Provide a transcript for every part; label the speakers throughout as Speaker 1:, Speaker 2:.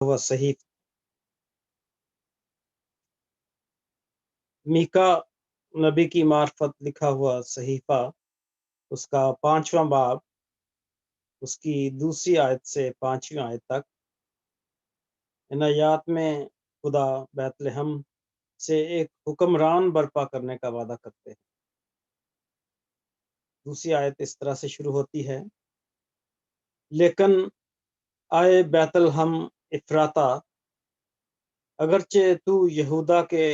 Speaker 1: हुआ सही मीका नबी की मार्फत लिखा हुआ सहीफा, उसका 5वां बाब, उसकी दूसरी आयत से 5वीं आयत तक। इन आयात में खुदा बैतलहम से एक हुक्मरान बर्पा करने का वादा करते हैं। दूसरी आयत इस तरह से शुरू होती है, लेकिन आए बैतलहम इफ्राता, अगरचे तू यहूदा के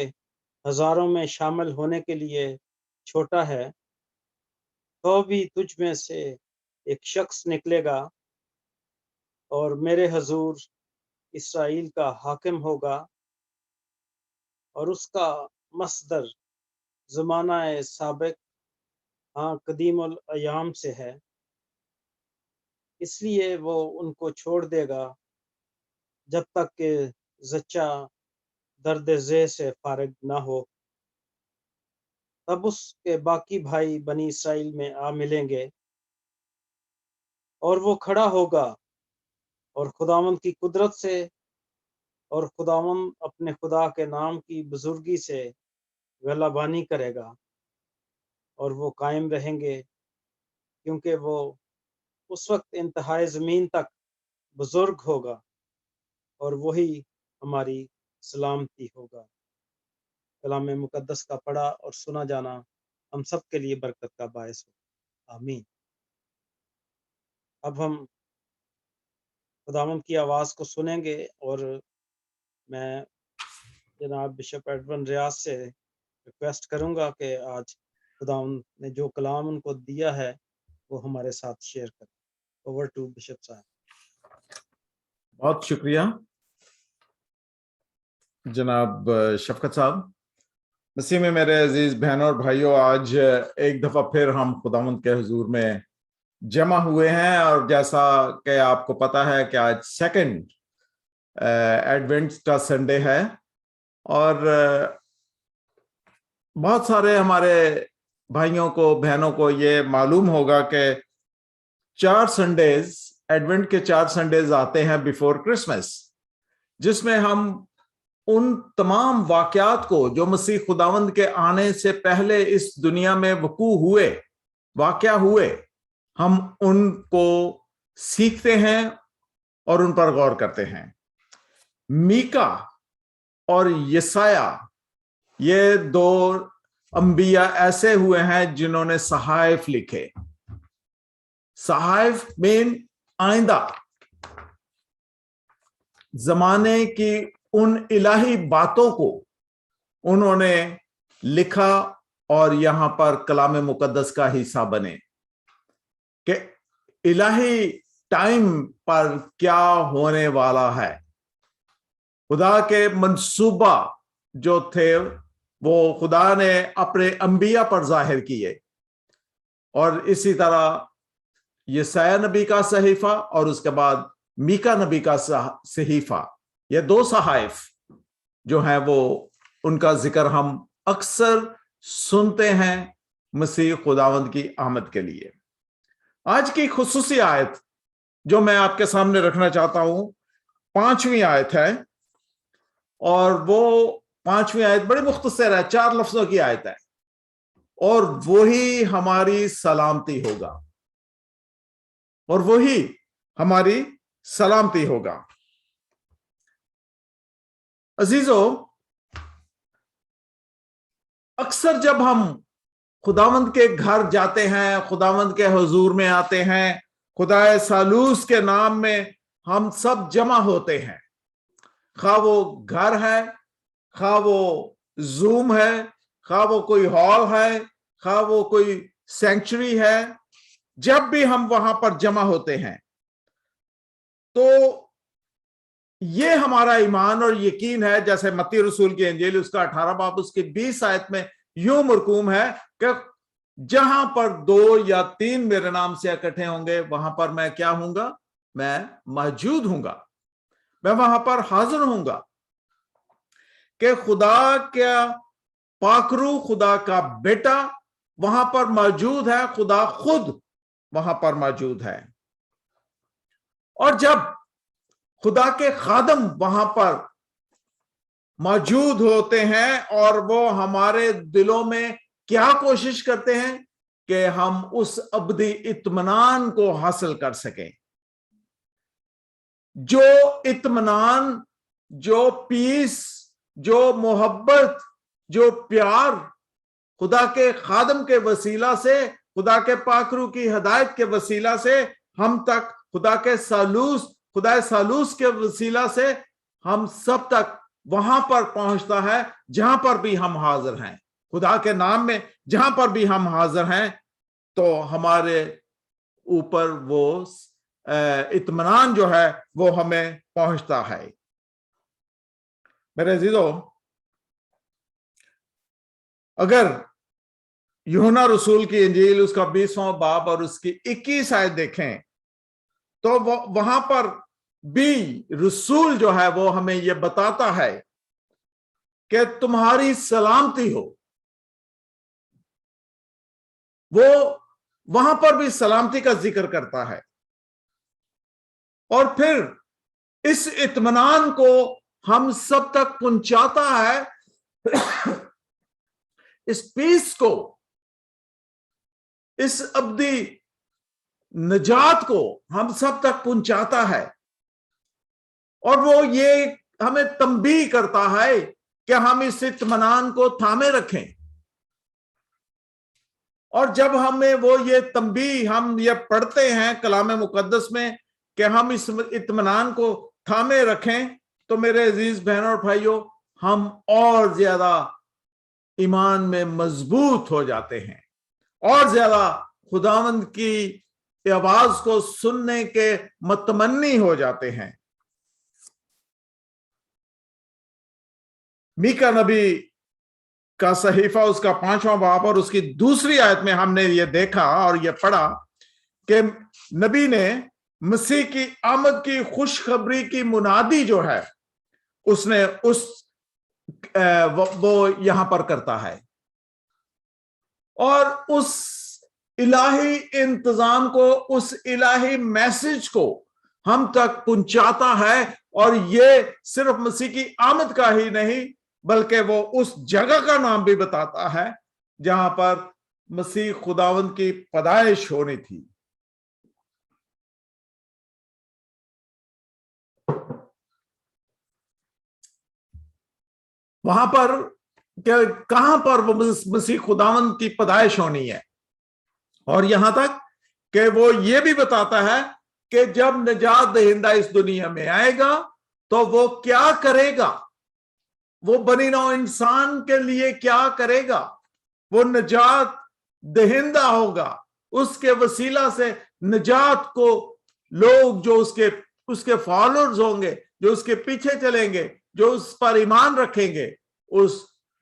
Speaker 1: हजारों में शामिल होने के लिए छोटा है, तो भी तुझ में से एक शख्स निकलेगा और मेरे हजूर इसराइल का हाकिम होगा, और उसका मसदर ज़माना साबिक, हाँ कदीमुल अयाम से है। इसलिए वो उनको छोड़ देगा जब तक कि जच्चा दर्द ज़े से फारिग ना हो। तब उसके बाकी भाई बनी इसराइल में आ मिलेंगे, और वो खड़ा होगा और खुदावंद की कुदरत से और खुदावंद अपने खुदा के नाम की बुजुर्गी से गलाबानी करेगा, और वो कायम रहेंगे, क्योंकि वो उस वक्त इंतहाई ज़मीन तक बुजुर्ग होगा, और वही हमारी सलामती होगा। कलाम मुकद्दस का पढ़ा और सुना जाना हम सब के लिए बरकत का बायस हो। आमीन। अब हम खुदावंद की आवाज़ को सुनेंगे, और मैं जनाब बिशप एडवन रियाज से रिक्वेस्ट करूंगा कि आज खुदावंद ने जो कलाम उनको दिया है वो हमारे साथ शेयर करें। ओवर टू बिशप साहब।
Speaker 2: बहुत शुक्रिया जनाब शफकत साहब। मसीह में मेरे अजीज बहनों और भाइयों, आज एक दफा फिर हम खुदावंद के हुजूर में जमा हुए हैं, और जैसा कि आपको पता है कि आज सेकंड एडवेंट का संडे है, और बहुत सारे हमारे भाइयों को बहनों को ये मालूम होगा कि 4 संडेज एडवेंट के 4 संडेज आते हैं बिफोर क्रिसमस, जिसमें हम उन तमाम वाकयात को जो मसीह खुदावंद के आने से पहले इस दुनिया में वकू हुए, वाकया हुए, हम उनको सीखते हैं और उन पर गौर करते हैं। मीका और यसाया, ये 2 अंबिया ऐसे हुए हैं जिन्होंने सहाइफ लिखे। सहाइफ में आइंदा जमाने की उन इलाही बातों को उन्होंने लिखा और यहां पर कलाम मुकद्दस का हिस्सा बने कि इलाही टाइम पर क्या होने वाला है। खुदा के मंसूबा जो थे वो खुदा ने अपने अंबिया पर जाहिर किए, और इसी तरह यसाया नबी का सहीफा और उसके बाद मीका नबी का सहीफा, ये 2 सहाइफ जो हैं वो उनका जिक्र हम अक्सर सुनते हैं मसीह खुदावंद की आमद के लिए। आज की खुसूसी आयत जो मैं आपके सामने रखना चाहता हूं 5वीं आयत है, और वो 5वीं आयत बड़ी मुख्तसर है, 4 लफ्जों की आयत है, और वही हमारी सलामती होगा, और वही हमारी सलामती होगा। अजीजों, अक्सर जब हम खुदावंद के घर जाते हैं, खुदावंद के हुजूर में आते हैं, खुदाए सालूस के नाम में हम सब जमा होते हैं, खा वो घर है, खा वो जूम है, खा वो कोई हॉल है, खा वो कोई सेंचुरी है, जब भी हम वहां पर जमा होते हैं तो ये हमारा ईमान और यकीन है, जैसे मत्ती रसूल की इंजील उसका 18 बाब उसकी 20 आयत में यूं मरकूम है कि जहां पर 2 या 3 मेरे नाम से इकट्ठे होंगे वहां पर मैं क्या हूंगा, मैं मौजूद हूंगा, मैं वहां पर हाजिर हूंगा। कि खुदा का पाकरू, खुदा का बेटा वहां पर मौजूद है, खुदा खुद वहां पर मौजूद है। और जब خدا کے خادم وہاں پر موجود ہوتے ہیں اور وہ ہمارے دلوں میں کیا کوشش کرتے ہیں کہ ہم اس ابدی اطمینان کو حاصل کر سکیں، جو اطمینان، جو پیس، جو محبت، جو پیار خدا کے خادم کے وسیلہ سے، خدا کے پاک روح کی ہدایت کے وسیلہ سے ہم تک، خدا کے خدا سالوس کے وسیلہ سے ہم سب تک وہاں پر پہنچتا ہے جہاں پر بھی ہم حاضر ہیں، خدا کے نام میں جہاں پر بھی ہم حاضر ہیں، تو ہمارے اوپر وہ اطمینان جو ہے وہ ہمیں پہنچتا ہے۔ میرے عزیزو، اگر یوحنا رسول کی انجیل اس کا 20واں باب اور اس کی 21 آیت دیکھیں تو وہاں پر بھی رسول جو ہے وہ ہمیں یہ بتاتا ہے کہ تمہاری سلامتی ہو۔ وہ وہاں پر بھی سلامتی کا ذکر کرتا ہے، اور پھر اس اطمینان کو ہم سب تک پہنچاتا ہے، اس پیس کو، اس ابدی نجات کو ہم سب تک پہنچاتا ہے، اور وہ یہ ہمیں تنبیہ کرتا ہے کہ ہم اس اطمینان کو تھامے رکھیں۔ اور جب ہمیں وہ یہ تنبیہ، ہم یہ پڑھتے ہیں کلام مقدس میں کہ ہم اس اطمینان کو تھامے رکھیں، تو میرے عزیز بہنوں اور بھائیوں، ہم اور زیادہ ایمان میں مضبوط ہو جاتے ہیں، اور زیادہ خداوند کی آواز کو سننے کے متمنی ہو جاتے ہیں۔ میکا نبی کا صحیفہ اس کا 5واں باب اور اس کی 2 آیت میں ہم نے یہ دیکھا اور یہ پڑھا کہ نبی نے مسیح کی آمد کی خوشخبری کی منادی جو ہے اس نے وہ یہاں پر کرتا ہے، اور اس الہی انتظام کو، اس الہی میسج کو ہم تک پہنچاتا ہے، اور یہ صرف مسیح کی آمد کا ہی نہیں بلکہ وہ اس جگہ کا نام بھی بتاتا ہے جہاں پر مسیح خداوند کی پیدائش ہونی تھی۔ وہاں پر کہ کہاں پر وہ مسیح خداوند کی پیدائش ہونی ہے، اور یہاں تک کہ وہ یہ بھی بتاتا ہے کہ جب نجات دہندہ اس دنیا میں آئے گا تو وہ کیا کرے گا، وہ بنی نوع انسان کے لیے کیا کرے گا، وہ نجات دہندہ ہوگا، اس کے وسیلہ سے نجات کو لوگ جو اس کے فالوورز ہوں گے، جو اس کے پیچھے چلیں گے، جو اس پر ایمان رکھیں گے،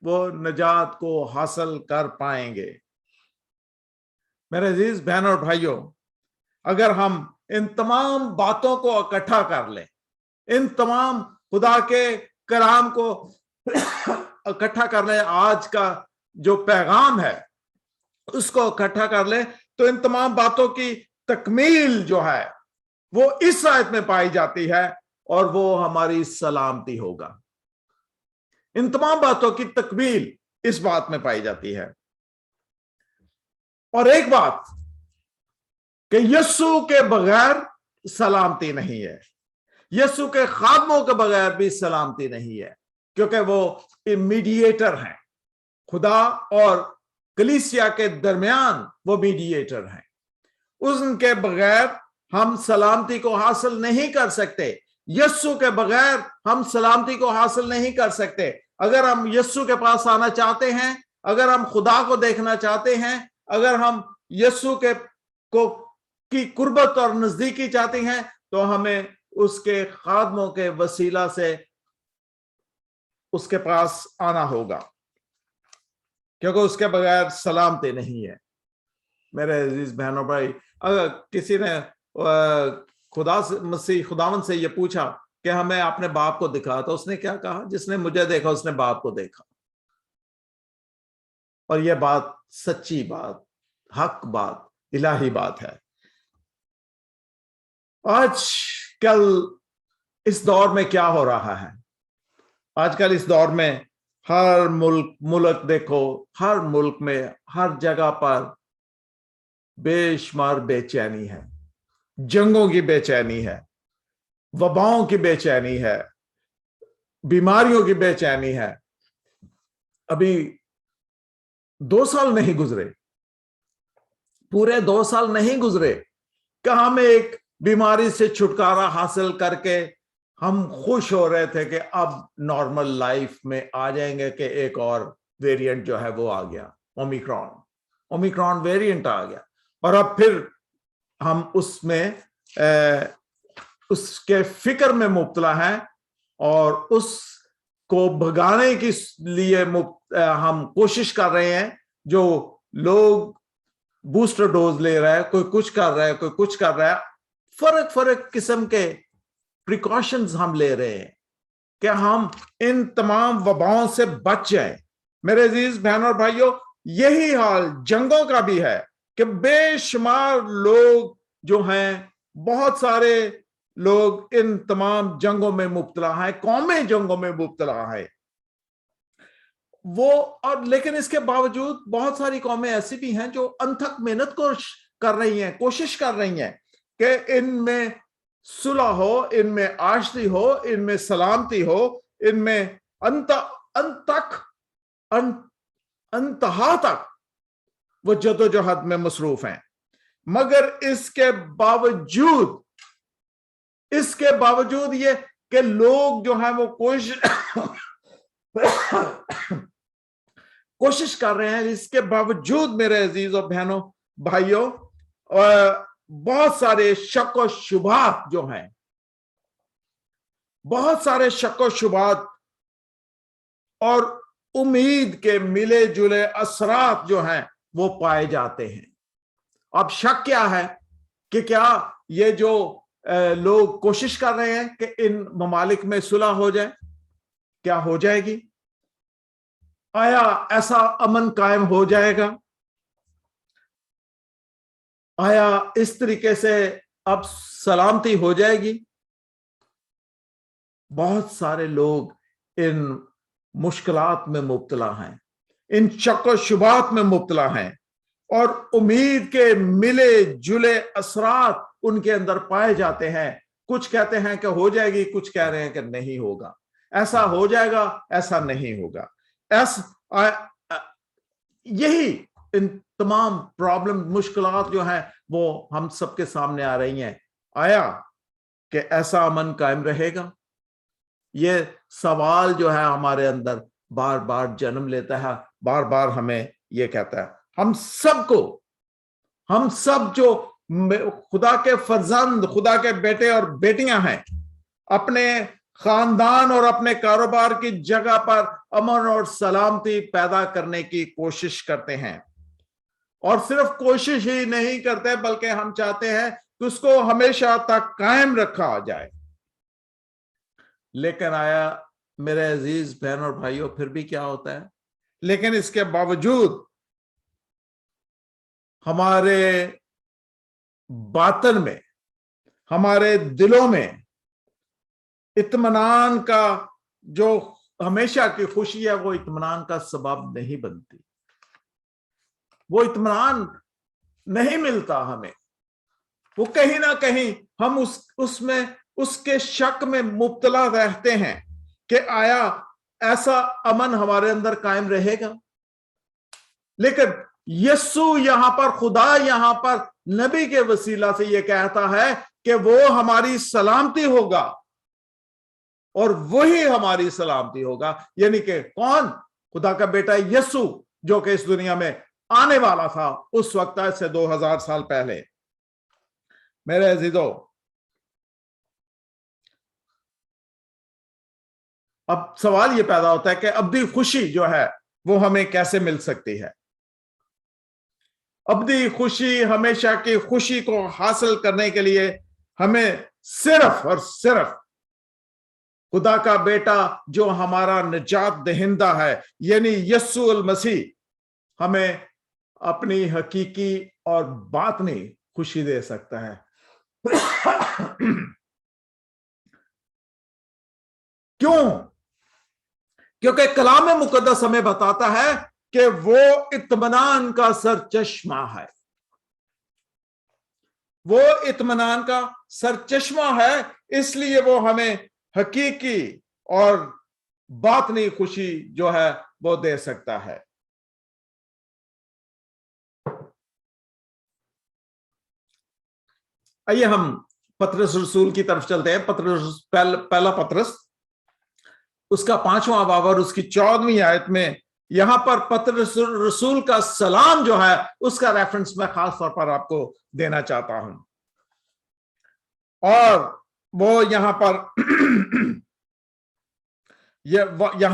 Speaker 2: وہ نجات کو حاصل کر پائیں گے۔ میرے عزیز بہنوں اور بھائیوں، اگر ہم ان تمام باتوں کو اکٹھا کر لیں، ان تمام خدا کے کلام کو اکٹھا کر لیں، آج کا جو پیغام ہے اس کو اکٹھا کر لیں، تو ان تمام باتوں کی تکمیل جو ہے وہ اس آیت میں پائی جاتی ہے، اور وہ ہماری سلامتی ہوگا۔ ان تمام باتوں کی تکمیل اس بات میں پائی جاتی ہے۔ اور ایک بات کہ یسوع کے بغیر سلامتی نہیں ہے، یسوع کے خادموں کے بغیر بھی سلامتی نہیں ہے، کیونکہ وہ میڈییٹر ہیں، خدا اور کلیسیا کے درمیان وہ میڈییٹر ہیں۔ ان کے بغیر ہم سلامتی کو حاصل نہیں کر سکتے، یسوع کے بغیر ہم سلامتی کو حاصل نہیں کر سکتے۔ اگر ہم یسوع کے پاس آنا چاہتے ہیں، اگر ہم خدا کو دیکھنا چاہتے ہیں، اگر ہم یسوع کی قربت اور نزدیکی چاہتے ہیں، تو ہمیں اس کے خادموں کے وسیلہ سے اس کے پاس آنا ہوگا، کیونکہ اس کے بغیر سلامتی نہیں ہے۔ میرے عزیز بہنوں بھائی، اگر کسی نے خداوند سے یہ پوچھا کہ ہمیں اپنے باپ کو دکھا، تو اس نے کیا کہا؟ جس نے مجھے دیکھا اس نے باپ کو دیکھا۔ اور یہ بات سچی بات، حق بات، الہی بات ہے۔ آج کل اس دور میں کیا ہو رہا ہے؟ آج کل اس دور میں ہر ملک دیکھو، ہر ملک میں ہر جگہ پر بے شمار بے چینی ہے، جنگوں کی بے چینی ہے، وباؤں کی بے چینی ہے، بیماریوں کی بے چینی ہے۔ ابھی 2 سال نہیں گزرے، پورے 2 سال نہیں گزرے کہ ہم ایک بیماری سے چھٹکارا حاصل کر کے ہم خوش ہو رہے تھے کہ اب نارمل لائف میں آ جائیں گے، کہ ایک اور ویریئنٹ جو ہے وہ آ گیا، اومیکرون ویریئنٹ آ گیا، اور اب پھر ہم اس کے فکر میں مبتلا ہیں اور اس کو بھگانے کے لیے ہم کوشش کر رہے ہیں۔ جو لوگ بوسٹر ڈوز لے رہا ہے، کوئی کچھ کر رہا ہے، کوئی کچھ کر رہا ہے، فرق قسم کے پریکاشنز ہم لے رہے ہیں کہ ہم ان تمام وباؤں سے بچ جائیں۔ میرے عزیز بہنوں اور بھائیوں، یہی حال جنگوں کا بھی ہے کہ بے شمار لوگ جو ہیں، بہت سارے لوگ ان تمام جنگوں میں مبتلا ہیں، قومیں جنگوں میں مبتلا ہیں۔ لیکن اس کے باوجود بہت ساری قومیں ایسی بھی ہیں جو انتھک محنت کر رہی ہیں، کوشش کر رہی ہیں کہ ان میں صلح ہو، ان میں آشتی ہو، ان میں سلامتی ہو، ان میں انتہا تک وہ جدوجہد میں مصروف ہیں۔ مگر اس کے باوجود یہ کہ لوگ جو ہیں وہ کوشش کر رہے ہیں، اس کے باوجود میرے عزیز اور بہنوں بھائیوں، بہت سارے شک و شبہات جو ہیں، بہت سارے شک و شبہات اور امید کے ملے جلے اثرات جو ہیں وہ پائے جاتے ہیں۔ اب شک کیا ہے کہ کیا یہ جو لوگ کوشش کر رہے ہیں کہ ان ممالک میں صلح ہو جائے، کیا ہو جائے گی؟ آیا ایسا امن قائم ہو جائے گا؟ آیا اس طریقے سے اب سلامتی ہو جائے گی؟ بہت سارے لوگ ان مشکلات میں مبتلا ہیں، ان شک و شبہات میں مبتلا ہیں، اور امید کے ملے جلے اثرات ان کے اندر پائے جاتے ہیں۔ کچھ کہتے ہیں کہ ہو جائے گی، کچھ کہہ رہے ہیں کہ نہیں ہوگا، ایسا ہو جائے گا، ایسا نہیں ہوگا۔ یہی ان تمام پرابلم، مشکلات جو ہیں وہ ہم سب کے سامنے آ رہی ہیں۔ آیا کہ ایسا امن قائم رہے گا؟ یہ سوال جو ہے ہمارے اندر بار بار جنم لیتا ہے، بار بار ہمیں یہ کہتا ہے۔ ہم سب جو خدا کے فرزند، خدا کے بیٹے اور بیٹیاں ہیں، اپنے خاندان اور اپنے کاروبار کی جگہ پر امن اور سلامتی پیدا کرنے کی کوشش کرتے ہیں، اور صرف کوشش ہی نہیں کرتے بلکہ ہم چاہتے ہیں کہ اس کو ہمیشہ تک قائم رکھا جائے۔ لیکن آیا میرے عزیز بہن اور بھائیوں، پھر بھی کیا ہوتا ہے؟ لیکن اس کے باوجود ہمارے باطن میں، ہمارے دلوں میں اطمینان کا جو ہمیشہ کی خوشی ہے، وہ اطمینان کا سبب نہیں بنتی، وہ اطمینان نہیں ملتا ہمیں۔ وہ کہیں نہ کہیں ہم اس کے شک میں مبتلا رہتے ہیں کہ آیا ایسا امن ہمارے اندر قائم رہے گا؟ لیکن یسوع یہاں پر، خدا یہاں پر نبی کے وسیلہ سے یہ کہتا ہے کہ وہ ہماری سلامتی ہوگا، اور وہی ہماری سلامتی ہوگا۔ یعنی کہ کون؟ خدا کا بیٹا یسوع، جو کہ اس دنیا میں آنے والا تھا اس وقت سے 2000 سال پہلے۔ میرے عزیزو، اب سوال یہ پیدا ہوتا ہے کہ ابدی خوشی جو ہے وہ ہمیں کیسے مل سکتی ہے؟ ابدی خوشی، ہمیشہ کی خوشی کو حاصل کرنے کے لیے ہمیں صرف اور صرف خدا کا بیٹا جو ہمارا نجات دہندہ ہے، یعنی یسوع المسیح، ہمیں اپنی حقیقی اور باطنی خوشی دے سکتا ہے۔ क्यों? क्योंकि कलाम मुकद्दस हमें बताता है कि वो इत्मीनान का सरचश्मा है, वो इत्मीनान का सरचश्मा है, इसलिए वो हमें हकीकी और बातनी खुशी जो है वो दे सकता है। आइए हम पतरस रसूल की तरफ चलते हैं। पतरस पहला पतरस उसका 5वां बाब और उसकी 14वीं आयत में यहां पर पतरस रसूल का सलाम जो है उसका रेफरेंस मैं खास तौर पर आपको देना चाहता हूं। और वो यहां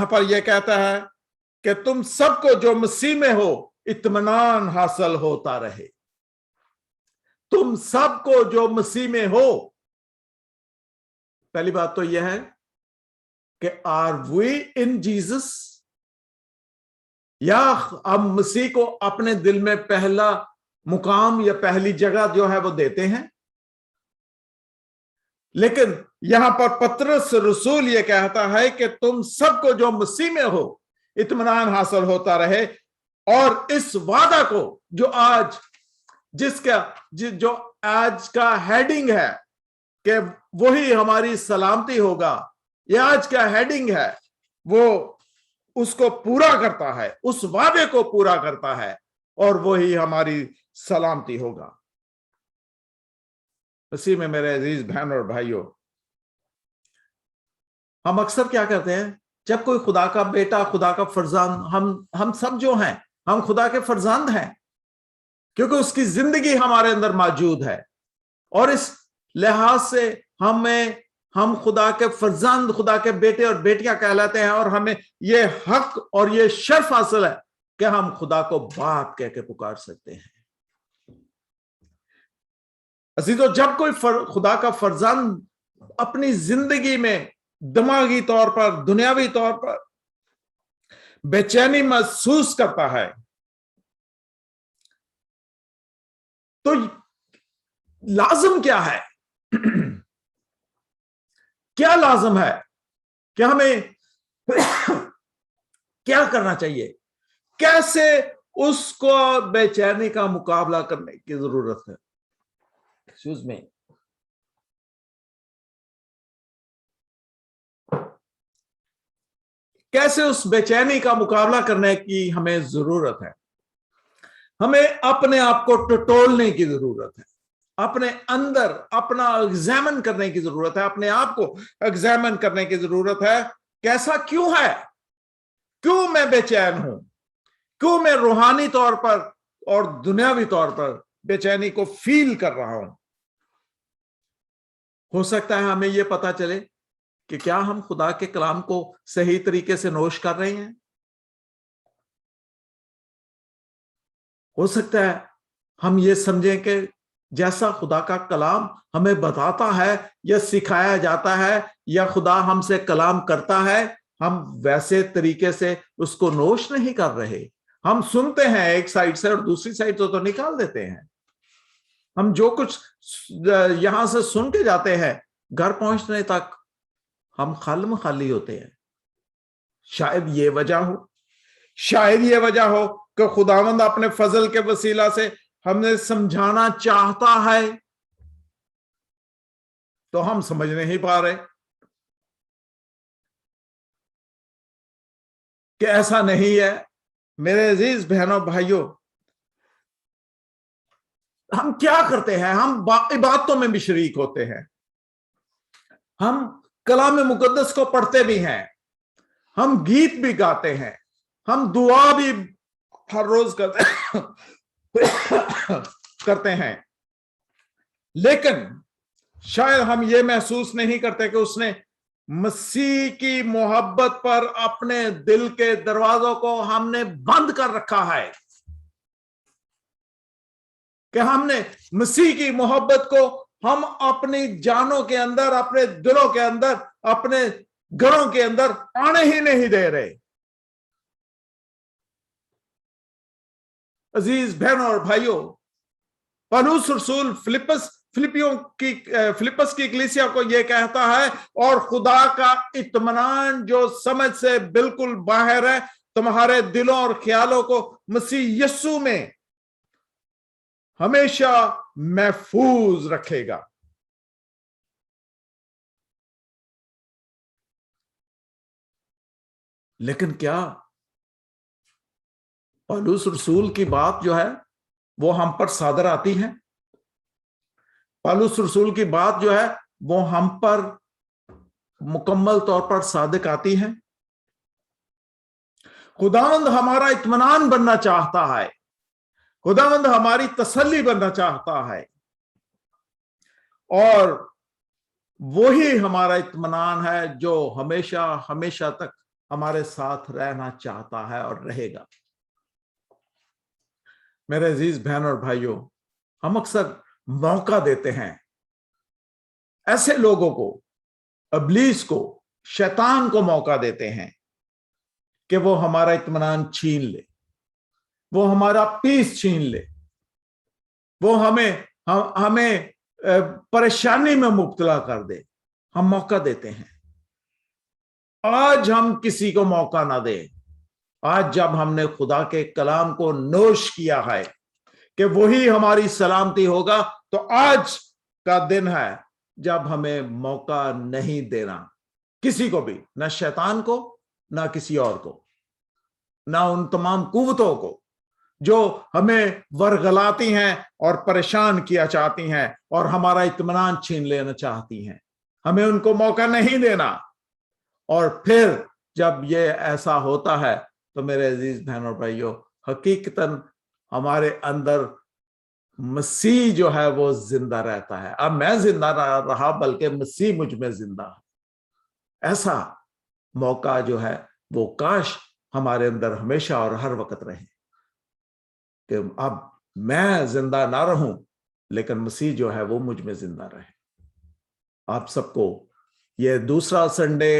Speaker 2: पर यह कहता है कि तुम सबको जो मसीह में हो इत्मीनान हासिल होता रहे। तुम सबको जो मसीह में हो, पहली बात तो यह है कि आर वी इन जीसस, या हम मसीह को अपने दिल में पहला मुकाम या पहली जगह जो है वो देते हैं। लेकिन यहां पर पतरस रसूल ये कहता है कि तुम सबको जो मसीह में हो इत्मीनान हासिल होता रहे, और इस वादा को जो आज जो आज का हेडिंग है कि वही हमारी सलामती होगा, यह आज का हेडिंग है, वो उसको पूरा करता है, उस वादे को पूरा करता है, और वही हमारी सलामती होगा। मसीह में मेरे अजीज बहन और भाइयों, हम अक्सर क्या करते हैं, जब कोई खुदा का बेटा, खुदा का फर्जांद, हम सब जो हैं हम खुदा के फर्जांद हैं, क्योंकि उसकी जिंदगी हमारे अंदर मौजूद है, और इस लिहाज से हम खुदा के फर्जांद, खुदा के बेटे और बेटियां कहलाते हैं, और हमें यह हक और यह शर्फ हासिल है कि हम खुदा को बाप कह के पुकार सकते हैं। अजीजों, जब कोई खुदा का फर्जांद अपनी जिंदगी में दिमागी तौर पर, दुनियावी तौर पर बेचैनी महसूस करता है, तो लाजिम क्या है क्या लाजिम है कि हमें क्या करना चाहिए, कैसे उसको बेचैनी का मुकाबला करने की जरूरत है। एक्सक्यूज मी, कैसे उस बेचैनी का मुकाबला करने की हमें जरूरत है। हमें अपने आप को टटोलने की जरूरत है, अपने अंदर अपना एग्जामिन करने की जरूरत है, अपने आप को एग्जामिन करने की जरूरत है। कैसा क्यों है, क्यों मैं बेचैन हूं, क्यों मैं रूहानी तौर पर और दुनियावी तौर पर बेचैनी को फील कर रहा हूं। हो सकता है हमें यह पता चले कि क्या हम खुदा के कलाम को सही तरीके से नोश कर रहे हैं। हो सकता है हम ये समझें कि जैसा खुदा का कलाम हमें बताता है या सिखाया जाता है या खुदा हमसे कलाम करता है, हम वैसे तरीके से उसको नोश नहीं कर रहे। हम सुनते हैं एक साइड से और दूसरी साइड तो निकाल देते हैं। हम जो कुछ यहां से सुन के जाते हैं, घर पहुंचने तक हम खाली होते हैं। शायद ये वजह हो कि खुदावंद अपने फजल के वसीला से हमें समझाना चाहता है, तो हम समझ नहीं पा रहे कि ऐसा नहीं है। मेरे अजीज बहनों भाइयों, हम क्या करते हैं, हम इबादतों में भी शरीक होते हैं, हम कलाम मुकद्दस को पढ़ते भी हैं, हम गीत भी गाते हैं, हम दुआ भी हर रोज करते हैं, लेकिन शायद हम ये महसूस नहीं करते कि उसने मसीह की मोहब्बत पर अपने दिल के दरवाजों को हमने बंद कर रखा है, कि हमने मसीह की मोहब्बत को हम अपनी जानों के अंदर, अपने दिलों के अंदर, अपने घरों के अंदर आने ही नहीं दे रहे। अजीज बहनों और भाइयों, पौलुस रसूल फिलिपस की कलीसिया को यह कहता है, और खुदा का इत्मीनान जो समझ से बिल्कुल बाहर है तुम्हारे दिलों और ख्यालों को मसीह यीशु में हमेशा महफूज रखेगा। लेकिन क्या पौलुस रसूल की बात जो है वो हम पर सादर आती है? पौलुस रसूल की बात जो है वो हम पर मुकम्मल तौर पर सादिक आती है? खुदावंद हमारा इत्मीनान बनना चाहता है, खुदावंद हमारी तसल्ली बनना चाहता है, और वही हमारा इत्मीनान है जो हमेशा हमेशा तक हमारे साथ रहना चाहता है और रहेगा। मेरे अजीज बहन और भाइयों, हम अक्सर मौका देते हैं ऐसे लोगों को, इब्लीस को, शैतान को मौका देते हैं कि वो हमारा इत्मीनान छीन ले, वो हमारा पीस छीन ले, वो हमें परेशानी में मुब्तला कर दे। हम मौका देते हैं। आज हम किसी को मौका ना दें। आज जब हमने खुदा के कलाम को नोश किया है कि वही हमारी सलामती होगा, तो आज का दिन है जब हमें मौका नहीं देना किसी को भी, ना शैतान को, ना किसी और को, ना उन तमाम कुव्वतों को जो हमें वरगलाती हैं और परेशान किया चाहती हैं और हमारा इत्मीनान छीन लेना चाहती हैं। हमें उनको मौका नहीं देना। और फिर जब ये ऐसा होता है तो मेरे अजीज बहन और भाइयों, हकीकतन हमारे अंदर मसीह जो है वो जिंदा रहता है। अब मैं जिंदा ना रहा, बल्कि मसीह मुझ में जिंदा है। ऐसा मौका जो है वो काश हमारे अंदर हमेशा और हर वक्त रहे कि अब मैं जिंदा ना रहूं, लेकिन मसीह जो है वो मुझ में जिंदा रहे। आप सबको ये दूसरा संडे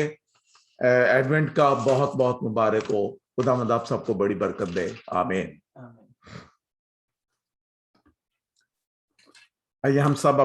Speaker 2: एडवेंट का बहुत बहुत मुबारक हो। खुदावंद आप सबको बड़ी बरकत दे। आमीन। आइए हम सब